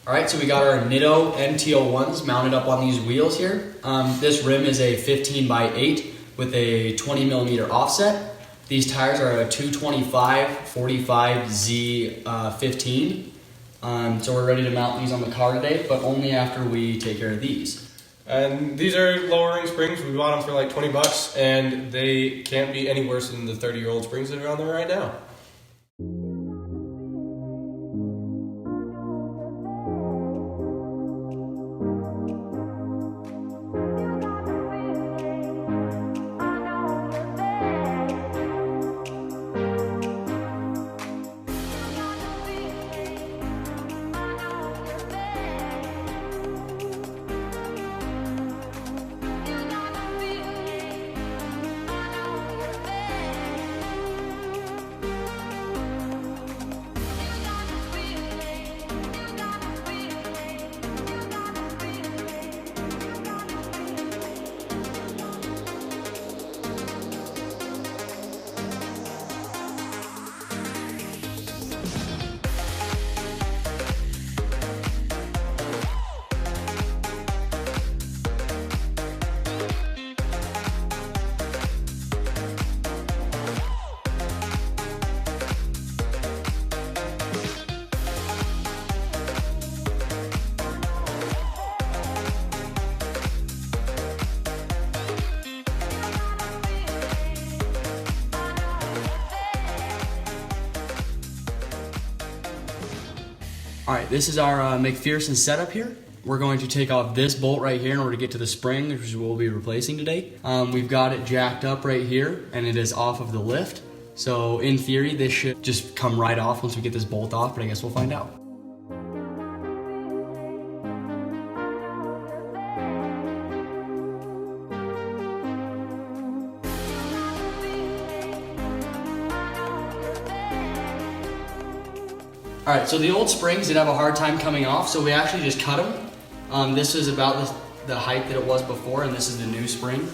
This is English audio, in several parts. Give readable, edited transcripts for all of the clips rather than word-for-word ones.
Alright, so we got our Nitto NT01s mounted up on these wheels here. This rim is a 15x8 with a 20mm offset. These tires are a 225/45Z15. So we're ready to mount these on the car today, but only after we take care of these. And these are lowering springs. We bought them for like 20 bucks, and they can't be any worse than the 30-year-old springs that are on there right now. Alright, this is our McPherson setup here. We're going to take off this bolt right here in order to get to the spring, which is what we'll be replacing today. We've got it jacked up right here, and it is off of the lift. So in theory, this should just come right off once we get this bolt off, but I guess we'll find out. Alright, so the old springs did have a hard time coming off, so we actually just cut them. This is about the height that it was before, and this is the new spring.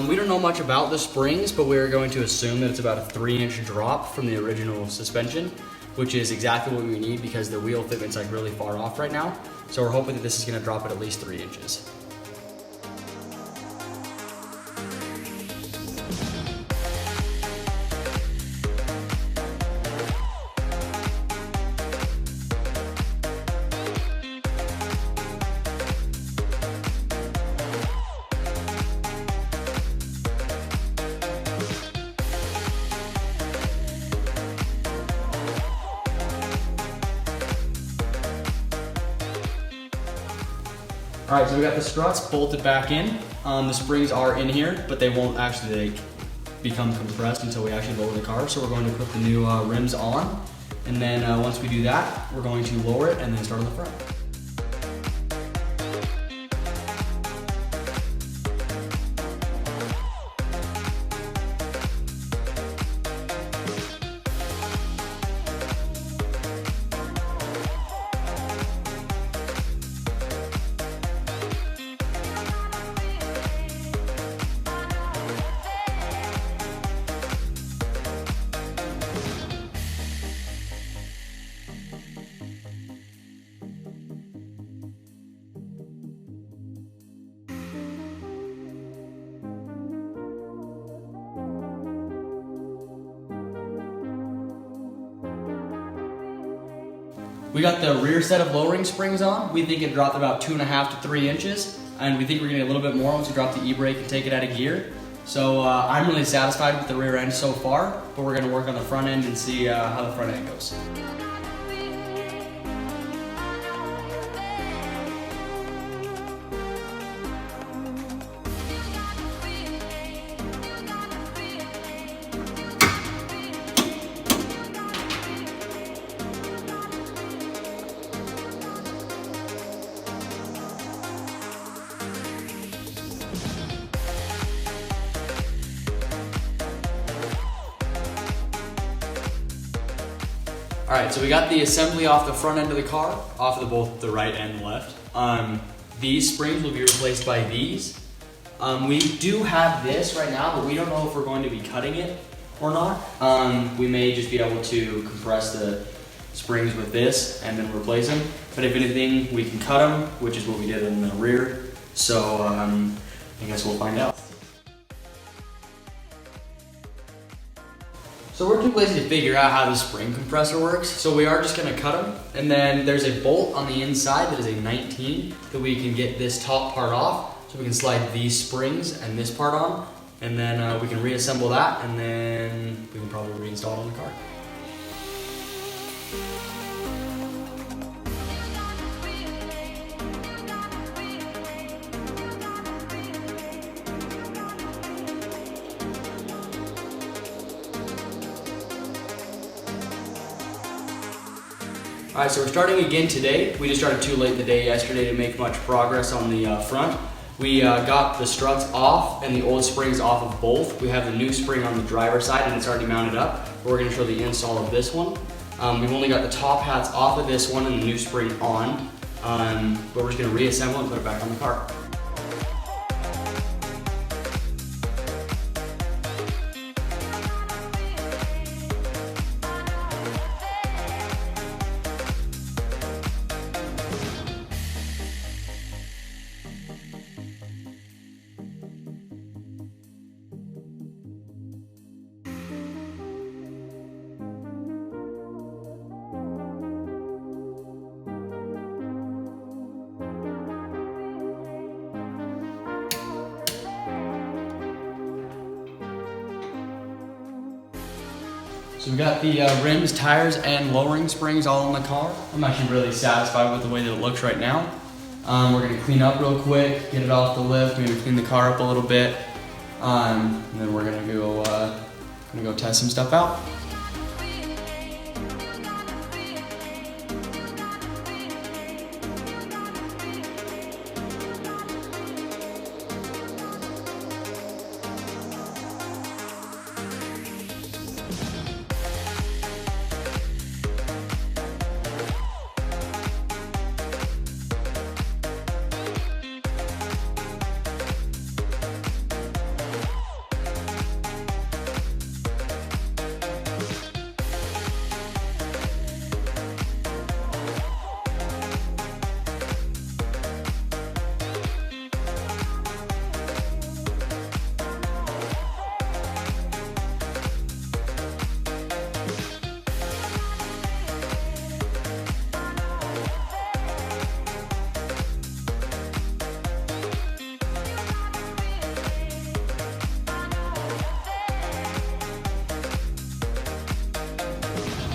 We don't know much about the springs, but we're going to assume that it's about a 3-inch drop from the original suspension, which is exactly what we need because the wheel fitment's like really far off right now. So we're hoping that this is going to drop it at least 3 inches. Alright, so we got the struts bolted back in. The springs are in here, but they won't actually become compressed until we actually lower the car. So we're going to put the new rims on. And then once we do that, we're going to lower it and then start on the front. We got the rear set of lowering springs on. We think it dropped about 2.5 to 3 inches, and we think we're gonna get a little bit more once we drop the e-brake and take it out of gear. So I'm really satisfied with the rear end so far, but we're gonna work on the front end and see how the front end goes. All right, so we got the assembly off the front end of the car, off of both the right and left. These springs will be replaced by these. We do have this right now, but we don't know if we're going to be cutting it or not. We may just be able to compress the springs with this and then replace them. But if anything, we can cut them, which is what we did in the rear. So I guess we'll find out. So we're too lazy to figure out how the spring compressor works, so we are just gonna cut them. And then there's a bolt on the inside that is a 19 that we can get this top part off, so we can slide these springs and this part on, and then we can reassemble that, and then we can probably reinstall it on the car. Alright, so we're starting again today. We just started too late in the day yesterday to make much progress on the front. We got the struts off and the old springs off of both. We have the new spring on the driver's side and it's already mounted up. But we're going to show the install of this one. We've only got the top hats off of this one and the new spring on. But we're just going to reassemble and put it back on the car. So we got the rims, tires, and lowering springs all in the car. I'm actually really satisfied with the way that it looks right now. We're gonna clean up real quick, get it off the lift, maybe clean the car up a little bit, and then we're gonna go test some stuff out.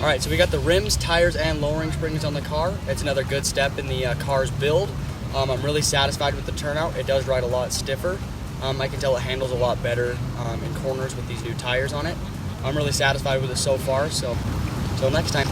Alright, so we got the rims, tires, and lowering springs on the car. It's another good step in the car's build. I'm really satisfied with the turnout. It does ride a lot stiffer. I can tell it handles a lot better in corners with these new tires on it. I'm really satisfied with it so far, so until next time.